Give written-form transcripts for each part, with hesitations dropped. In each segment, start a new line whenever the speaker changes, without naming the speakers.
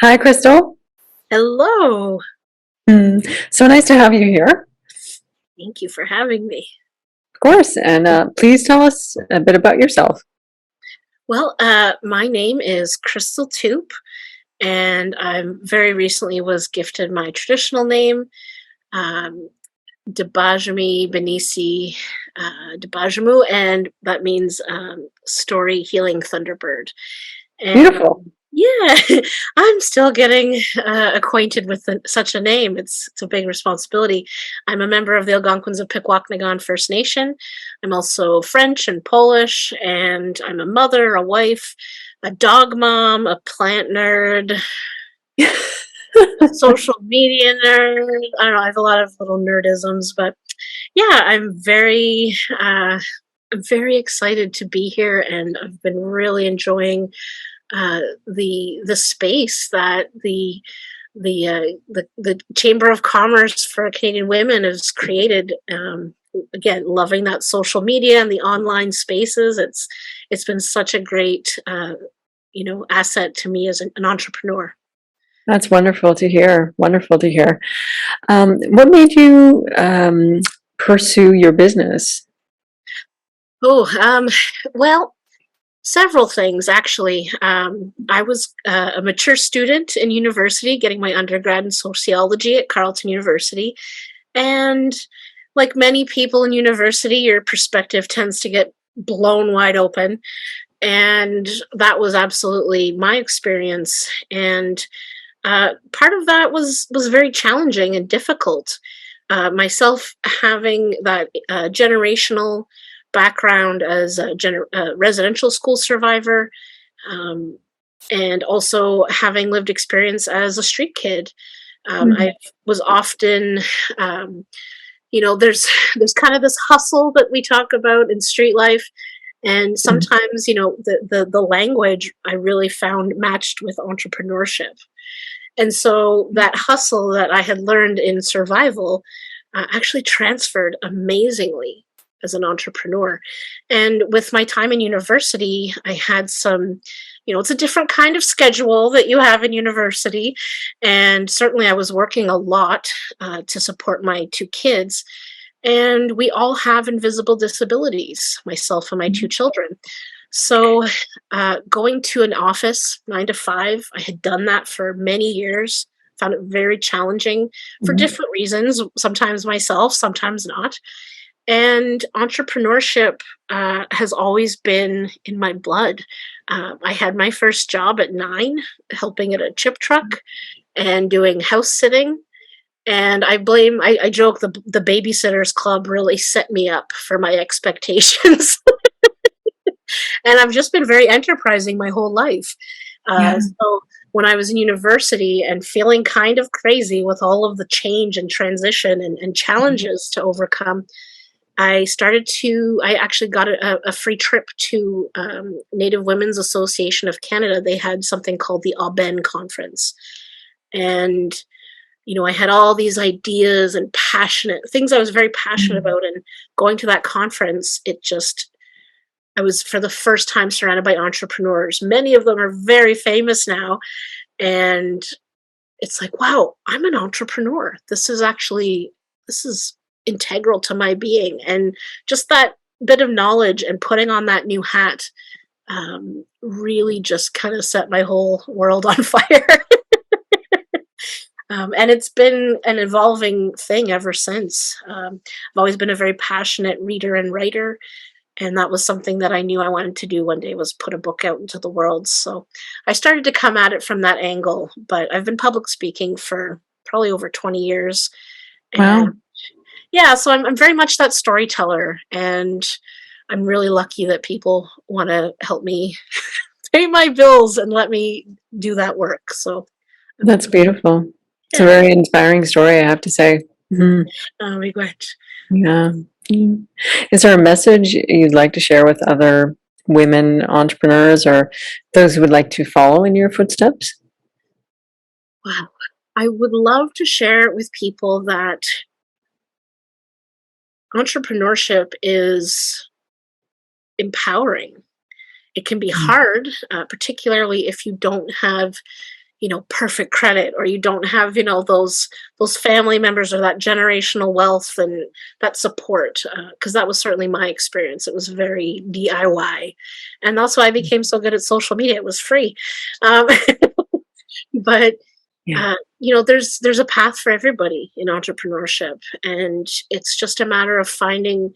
Hi, Chrystal.
Hello.
So nice to have you here.
Thank you for having me.
Of course, and please tell us a bit about yourself.
Well, my name is Chrystal Toop, and I'm very recently was gifted my traditional name, um, Debajami Benisi Debajamu, and that means Story Healing Thunderbird. And
Beautiful.
yeah, I'm still getting acquainted with such a name. It's a big responsibility. I'm a member of the Algonquins of Pikwakanagan First Nation. I'm also French and Polish, and I'm a mother, a wife, a dog mom, a plant nerd, a social media nerd. I don't know. I have a lot of little nerdisms, but yeah, I'm very excited to be here, and I've been really enjoying the space that the Chamber of Commerce for Canadian Women has created. Again, loving that social media and the online spaces. It's been such a great asset to me as an entrepreneur.
That's wonderful to hear. Wonderful to hear. What made you pursue your business?
Oh, well, several things, actually. I was a mature student in university, getting my undergrad in sociology at Carleton University. And like many people in university, your perspective tends to get blown wide open. And that was absolutely my experience. And part of that was very challenging and difficult. Myself having that generational background as a residential school survivor, um, and also having lived experience as a street kid.
Mhm.
I was often, um, there's kind of this hustle that we talk about in street life, and sometimes the language I really found matched with entrepreneurship. And so that hustle that I had learned in survival actually transferred amazingly as an entrepreneur. And with my time in university, I had some, it's a different kind of schedule that you have in university. And certainly I was working a lot to support my two kids. And we all have invisible disabilities, myself and my two children. So, going to an office 9 to 5, I had done that for many years, found it very challenging for
Mhm.
different reasons, sometimes myself, sometimes not. And entrepreneurship has always been in my blood. I had my first job at 9, helping at a chip truck and doing house sitting. And I joke the Babysitters Club really set me up for my expectations. And I've just been very enterprising my whole life.
Yeah.
So when I was in university and feeling kind of crazy with all of the change and transition and challenges to overcome, I actually got a free trip to Native Women's Association of Canada. They had something called the Aben Conference. And, I had all these ideas and passionate things I was very passionate
Mhm.
about. And going to that conference, I was for the first time surrounded by entrepreneurs. Many of them are very famous now. And it's like, wow, I'm an entrepreneur. This is integral to my being. And just that bit of knowledge and putting on that new hat really just kind of set my whole world on fire. And it's been an evolving thing ever since. I've always been a very passionate reader and writer, and that was something that I knew I wanted to do one day, was put a book out into the world. So I started to come at it from that angle, but I've been public speaking for probably over 20 years. And
Wow.
yeah, so I'm very much that storyteller, and I'm really lucky that people want to help me pay my bills and let me do that work. So
That's beautiful. It's a
yeah,
very inspiring story, I have to say. Mhm.
no regret.
Yeah. Mm. Is there a message you'd like to share with other women entrepreneurs or those who would like to follow in your footsteps?
Wow. I would love to share with people that entrepreneurship is empowering. It can be
Mm.
hard, particularly if you don't have, perfect credit, or you don't have, those family members or that generational wealth and that support. Because that was certainly my experience. It was very DIY, and that's why I became so good at social media. It was free, um, but
Yeah.
there's a path for everybody in entrepreneurship, and it's just a matter of finding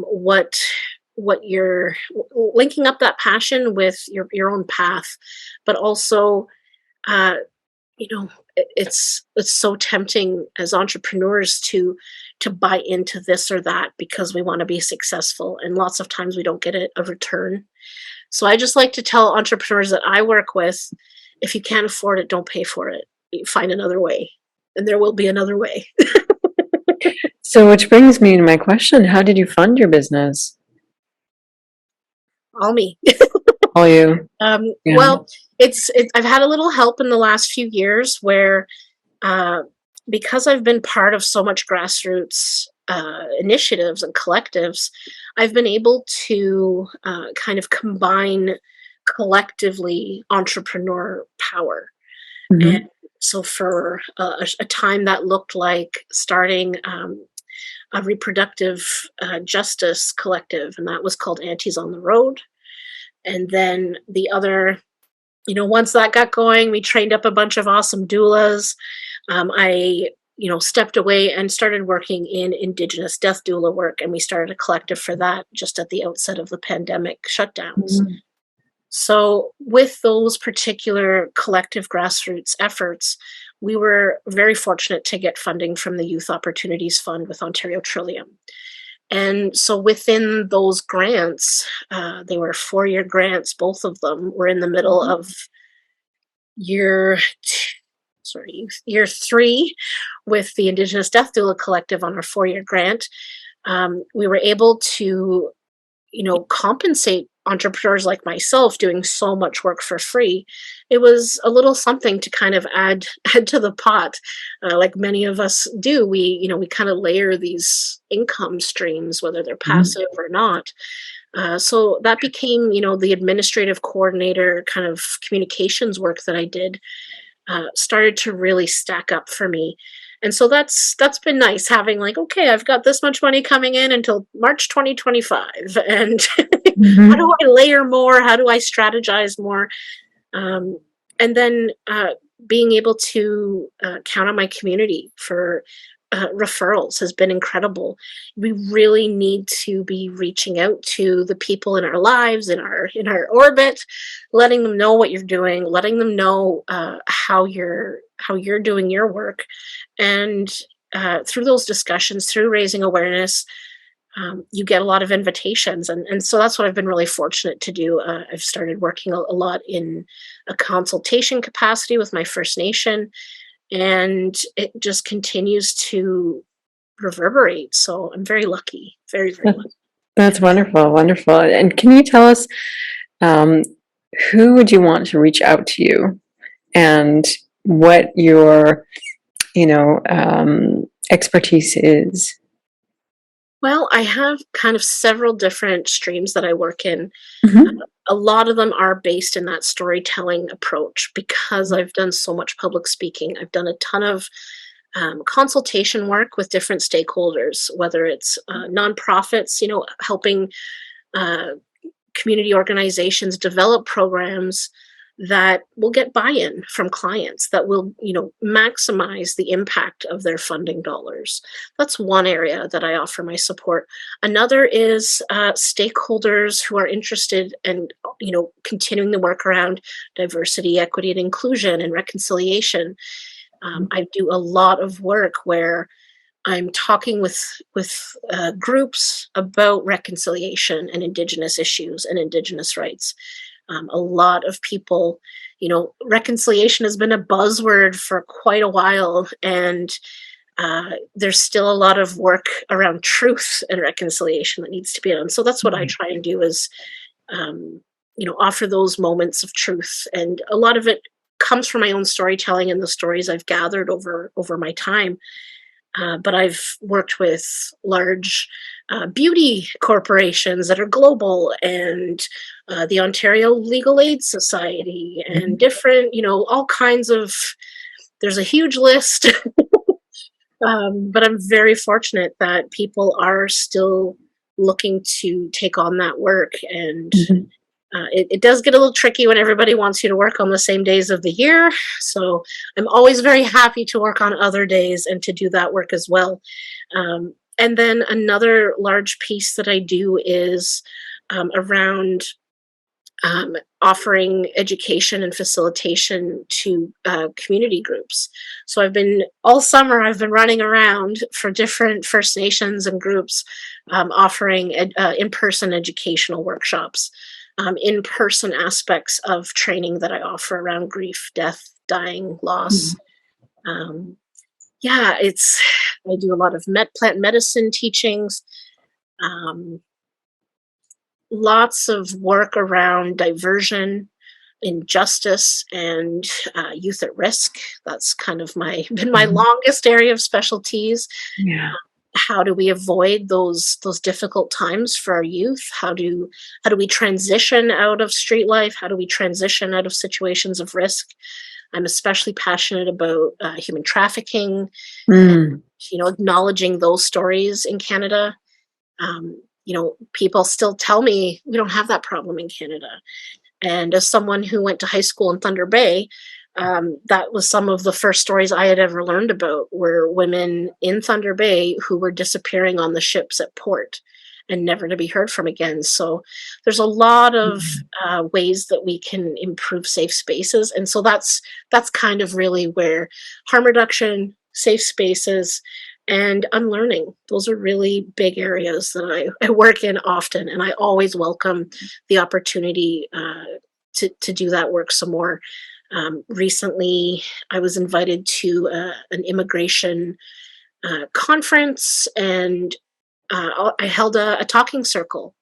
what you're linking up that passion with your own path, but also uh, it's so tempting as entrepreneurs to buy into this or that because we want to be successful, and lots of times we don't get a return. So I just like to tell entrepreneurs that I work with, if you can't afford it, don't pay for it. You find another way, and there will be another way.
So, which brings me to my question: how did you fund your business?
All me.
All you? Yeah.
Well, I've had a little help in the last few years where, uh, because I've been part of so much grassroots initiatives and collectives, I've been able to kind of combine collectively entrepreneur power. And
Mhm.
so for a time that looked like starting a reproductive justice collective, and that was called Aunties on the Road. And then the other, once that got going, we trained up a bunch of awesome doulas. I, stepped away and started working in Indigenous death doula work, and we started a collective for that just at the outset of the pandemic shutdowns.
Mhm.
So, with those particular collective grassroots efforts, we were very fortunate to get funding from the Youth Opportunities Fund with Ontario Trillium. And so, within those grants, they were 4-year grants, both of them were in the middle of year, year 3 with the Indigenous Death Doula Collective on our 4-year grant. We were able to compensate entrepreneurs like myself doing so much work for free. It was a little something to kind of add to the pot, like many of us do. We kind of layer these income streams, whether they're
Mhm.
passive or not. So that became, the administrative coordinator kind of communications work that I did started to really stack up for me. And so that's been nice having, like, okay, I've got this much money coming in until March 2025, and how
Mhm.
do I layer more? How do I strategize more? Um, and then being able to count on my community for referrals has been incredible. We really need to be reaching out to the people in our lives, in our orbit, letting them know what you're doing, letting them know how you're doing your work, and through those discussions, through raising awareness, you get a lot of invitations, and so that's what I've been really fortunate to do. I've started working a lot in a consultation capacity with my First Nation, and it just continues to reverberate. So I'm very lucky, very, very lucky.
That's wonderful, wonderful. And can you tell us, um, who would you want to reach out to you, and what your, expertise is?
Well, I have kind of several different streams that I work in.
Mhm.
A lot of them are based in that storytelling approach because I've done so much public speaking. I've done a ton of consultation work with different stakeholders, whether it's nonprofits, helping uh, community organizations develop programs that will get buy-in from clients, that will maximize the impact of their funding dollars. That's one area that I offer my support. Another is stakeholders who are interested in continuing the work around diversity, equity, and inclusion and reconciliation. I do a lot of work where I'm talking with groups about reconciliation and Indigenous issues and Indigenous rights. A lot of people, reconciliation has been a buzzword for quite a while, and there's still a lot of work around truth and reconciliation that needs to be done. So that's what I
Right.
try and do is, offer those moments of truth, and a lot of it comes from my own storytelling and the stories I've gathered over my time. But I've worked with large beauty corporations that are global, and the Ontario Legal Aid Society, and different, all kinds of, there's a huge list. But I'm very fortunate that people are still looking to take on that work. And
Mhm.
it does get a little tricky when everybody wants you to work on the same days of the year. So I'm always very happy to work on other days and to do that work as well. And then another large piece that I do is around offering education and facilitation to community groups. So all summer, I've been running around for different First Nations and groups, offering in-person educational workshops, in-person aspects of training that I offer around grief, death, dying, loss. Yeah, I do a lot of plant medicine teachings, lots of work around diversion, injustice, and youth at risk. That's kind of been my longest area of specialties.
Yeah.
How do we avoid those difficult times for our youth? How do we transition out of street life? How do we transition out of situations of risk? I'm especially passionate about human trafficking, and, acknowledging those stories in Canada. People still tell me we don't have that problem in Canada. And as someone who went to high school in Thunder Bay, that was some of the first stories I had ever learned about, were women in Thunder Bay who were disappearing on the ships at port and never to be heard from again. So there's a lot of ways that we can improve safe spaces. And so that's kind of really where harm reduction, safe spaces, and unlearning, those are really big areas that I work in often. And I always welcome the opportunity to do that work some more. Recently, I was invited to an immigration conference, and I held a talking circle.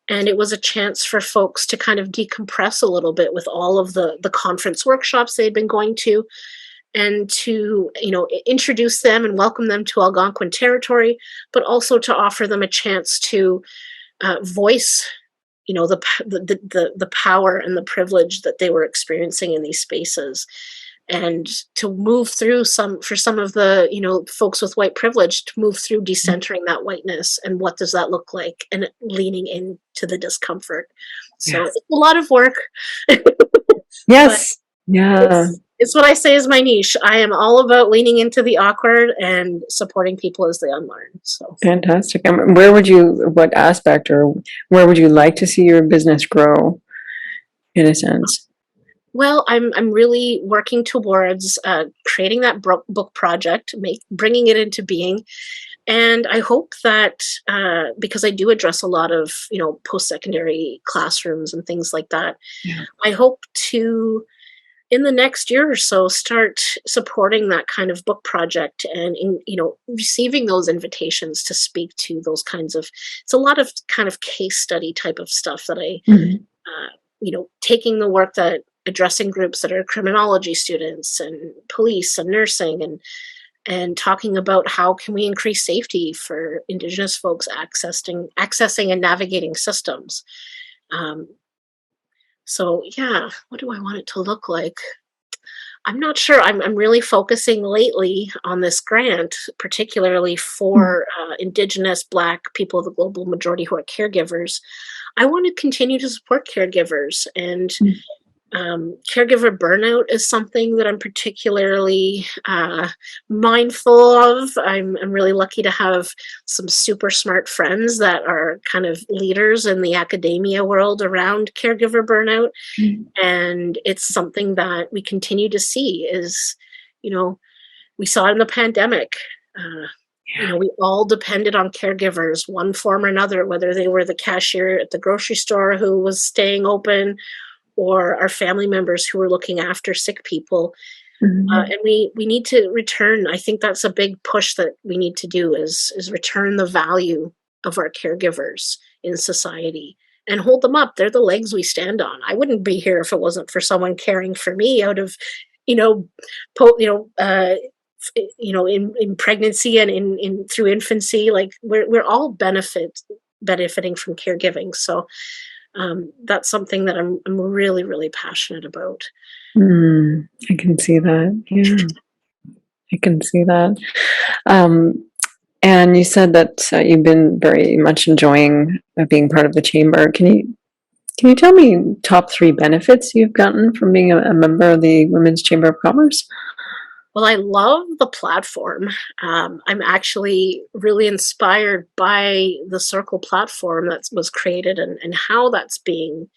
And it was a chance for folks to kind of decompress a little bit with all of the conference workshops they'd been going to, and to introduce them and welcome them to Algonquin territory, but also to offer them a chance to voice the power and the privilege that they were experiencing in these spaces, and to move through for some of the folks with white privilege, to move through decentering that whiteness, and what does that look like, and leaning into the discomfort. So
Yes.
it's a lot of work.
Yes. Yeah.
It's what I say is my niche. I am all about leaning into the awkward and supporting people as they unlearn. So
Fantastic. What aspect, or where would you like to see your business grow, in a sense?
well, I'm really working towards creating that book project, bringing it into being, and I hope that because I do address a lot of post-secondary classrooms and things like that,
Yeah.
I hope to, in the next year or so, start supporting that kind of book project, and receiving those invitations to speak to those kinds of, it's a lot of kind of case study type of stuff that I taking the work that, addressing groups that are criminology students and police and nursing, and talking about how can we increase safety for Indigenous folks accessing and navigating systems. So yeah, what do I want it to look like? I'm not sure. I'm really focusing lately on this grant, particularly for Indigenous, Black people of the global majority who are caregivers. I want to continue to support caregivers, and caregiver burnout is something that I'm particularly mindful of. I'm really lucky to have some super smart friends that are kind of leaders in the academia world around caregiver burnout. And it's something that we continue to see is, we saw it in the pandemic. We all depended on caregivers, one form or another, whether they were the cashier at the grocery store who was staying open, or our family members who were looking after sick people. And we need to return. I think that's a big push that we need to do, is return the value of our caregivers in society and hold them up. They're the legs we stand on. I wouldn't be here if it wasn't for someone caring for me out of, in pregnancy and in through infancy, like we're all benefiting from caregiving. So that's something that I'm really, really passionate about.
I can see that. Yeah, I can see that. Um, and you said that you've been very much enjoying being part of the chamber. Can you tell me top 3 benefits you've gotten from being a member of the Women's Chamber of Commerce?
Well, I love the platform. I'm actually really inspired by the Circle platform that was created and how that's being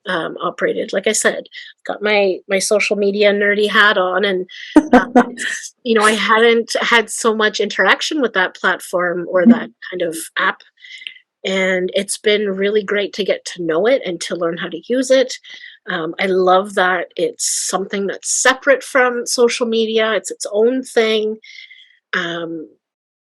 operated. Like I said, got my social media nerdy hat on, and I hadn't had so much interaction with that platform or that kind of app, and it's been really great to get to know it and to learn how to use it. I love that it's something that's separate from social media. It's its own thing. Um,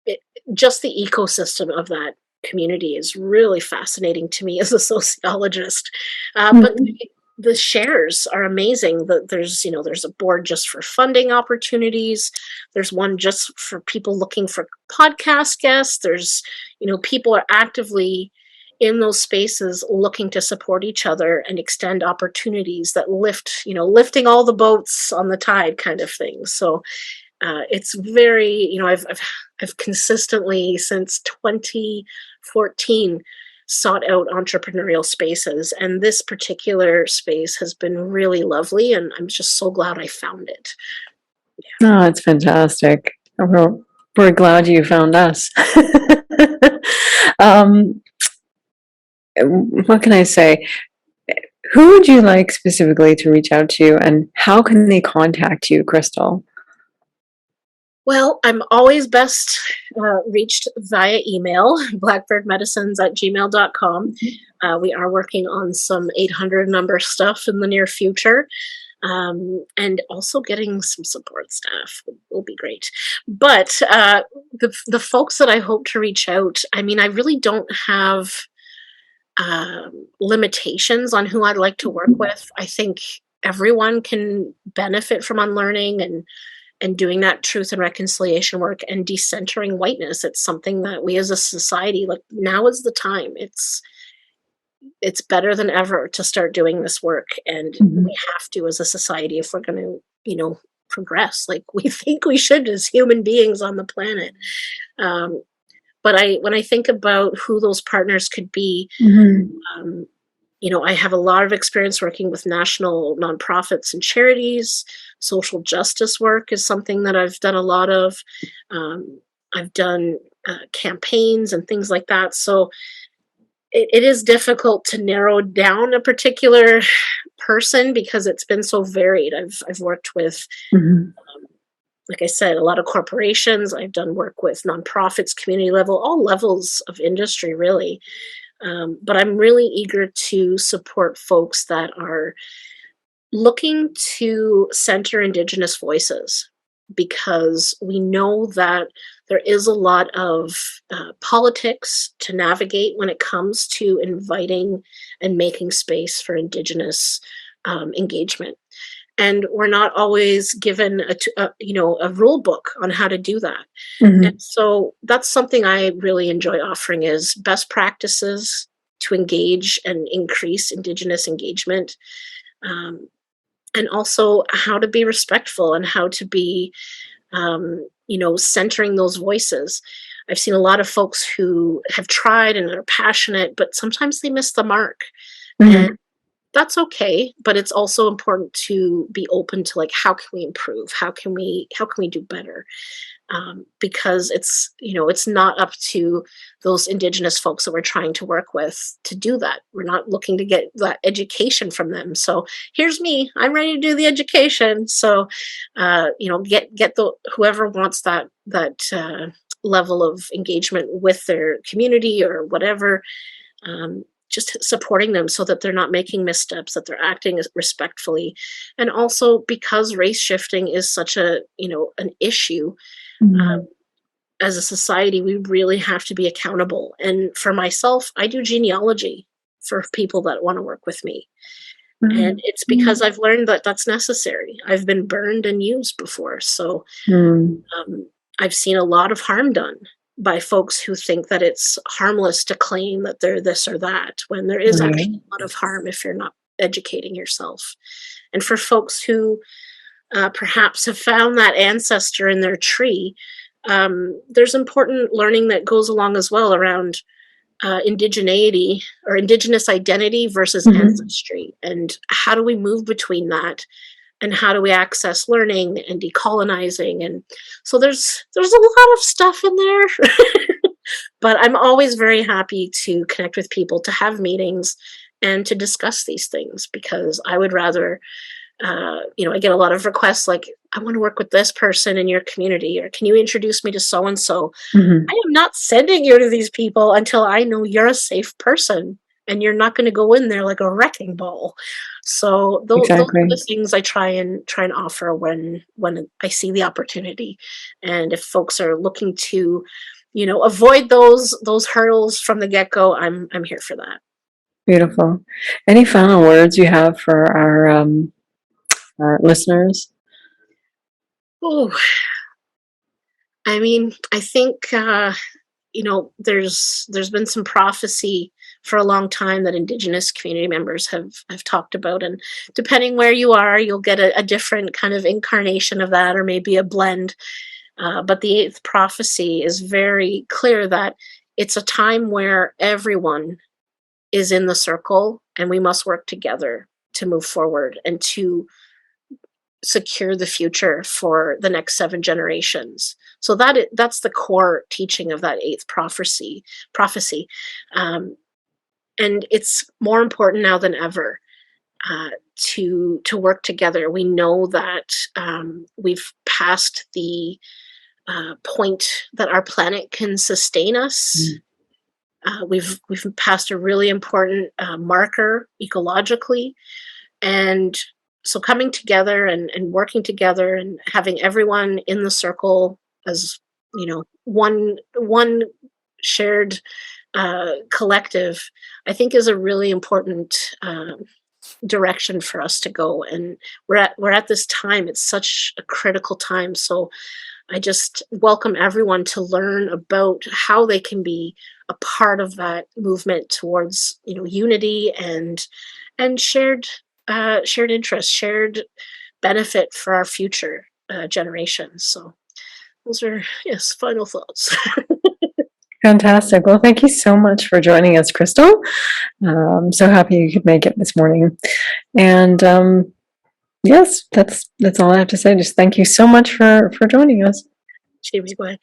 it, just the ecosystem of that community is really fascinating to me as a sociologist. But
Mhm.
the shares are amazing. There's a board just for funding opportunities. There's one just for people looking for podcast guests. People are actively in those spaces looking to support each other and extend opportunities that lifting all the boats on the tide kind of thing. So it's very, I've consistently since 2014 sought out entrepreneurial spaces, and this particular space has been really lovely, and I'm just so glad I found it.
Oh, it's fantastic. We're glad you found us. um, what can I say? Who would you like specifically to reach out to, and how can they contact you, Chrystal?
Well, I'm always best reached via email, blackbirdmedicines@gmail.com. We are working on some 800 number stuff in the near future. And also getting some support staff will be great. But the folks that I hope to reach out, I mean, I really don't have limitations on who I'd like to work with. I think everyone can benefit from unlearning and doing that truth and reconciliation work and decentering whiteness. It's something that we as a society, like, now is the time. It's better than ever to start doing this work, and
Mhm.
we have to as a society if we're going to progress like we think we should as human beings on the planet. um, but when I think about who those partners could be,
Mhm.
um, I have a lot of experience working with national nonprofits and charities. Social justice work is something that I've done a lot of. I've done campaigns and things like that. So it is difficult to narrow down a particular person because it's been so varied. I've worked with,
Mhm.
like I said, a lot of corporations. I've done work with nonprofits, community level, all levels of industry, really. But I'm really eager to support folks that are looking to center Indigenous voices, because we know that there is a lot of politics to navigate when it comes to inviting and making space for Indigenous engagement. And we're not always given a rule book on how to do that. And
Mhm.
so that's something I really enjoy offering, is best practices to engage and increase Indigenous engagement. Um, and also how to be respectful and how to be centering those voices. I've seen a lot of folks who have tried and are passionate, but sometimes they miss the mark. And
Mhm.
that's okay, but it's also important to be open to, like, how can we improve, how can we do better, because it's not up to those Indigenous folks that we're trying to work with to do that. We're not looking to get that education from them. So here's me, I'm ready to do the education. So get the whoever wants that level of engagement with their community or whatever, just supporting them so that they're not making missteps, that they're acting respectfully. And also, because race shifting is such an issue,
Mhm.
um, as a society, we really have to be accountable. And for myself, I do genealogy for people that want to work with me. And it's because I've learned that that's necessary. I've been burned and used before. So I've seen a lot of harm done by folks who think that it's harmless to claim that they're this or that, when there is actually a lot of harm if you're not educating yourself. And for folks who perhaps have found that ancestor in their tree, there's important learning that goes along as well around indigeneity or indigenous identity versus ancestry, and how do we move between that, and how do we access learning and decolonizing. And so there's a lot of stuff in there. But I'm always very happy to connect with people, to have meetings, and to discuss these things, because I would rather I get a lot of requests like, I want to work with this person in your community, or can you introduce me to so and so. I am not sending you to these people until I know you're a safe person and you're not going to go in there like a wrecking ball. So those are the things I try and offer when I see the opportunity. And if folks are looking to, avoid those hurdles from the get-go, I'm here for that.
Beautiful. Any final words you have for our listeners?
Oh, I mean, I think there's been some prophecy for a long time that Indigenous community members have talked about, and depending where you are, you'll get a different kind of incarnation of that, or maybe a blend. But the eighth prophecy is very clear that it's a time where everyone is in the circle, and we must work together to move forward and to secure the future for the next 7 generations. So that's the core teaching of that eighth prophecy. And it's more important now than ever to work together. We know that we've passed the point that our planet can sustain us. We've passed a really important marker ecologically, and so coming together and working together and having everyone in the circle as one shared collective, I think is a really important direction for us to go. And we're at this time. It's such a critical time. So I just welcome everyone to learn about how they can be a part of that movement towards unity and shared interest, shared benefit for our future generations. So those are final thoughts.
Fantastic. Well, thank you so much for joining us, Chrystal. I'm so happy you could make it this morning. And yes, that's all I have to say. Just thank you so much for joining us.
Miigwech.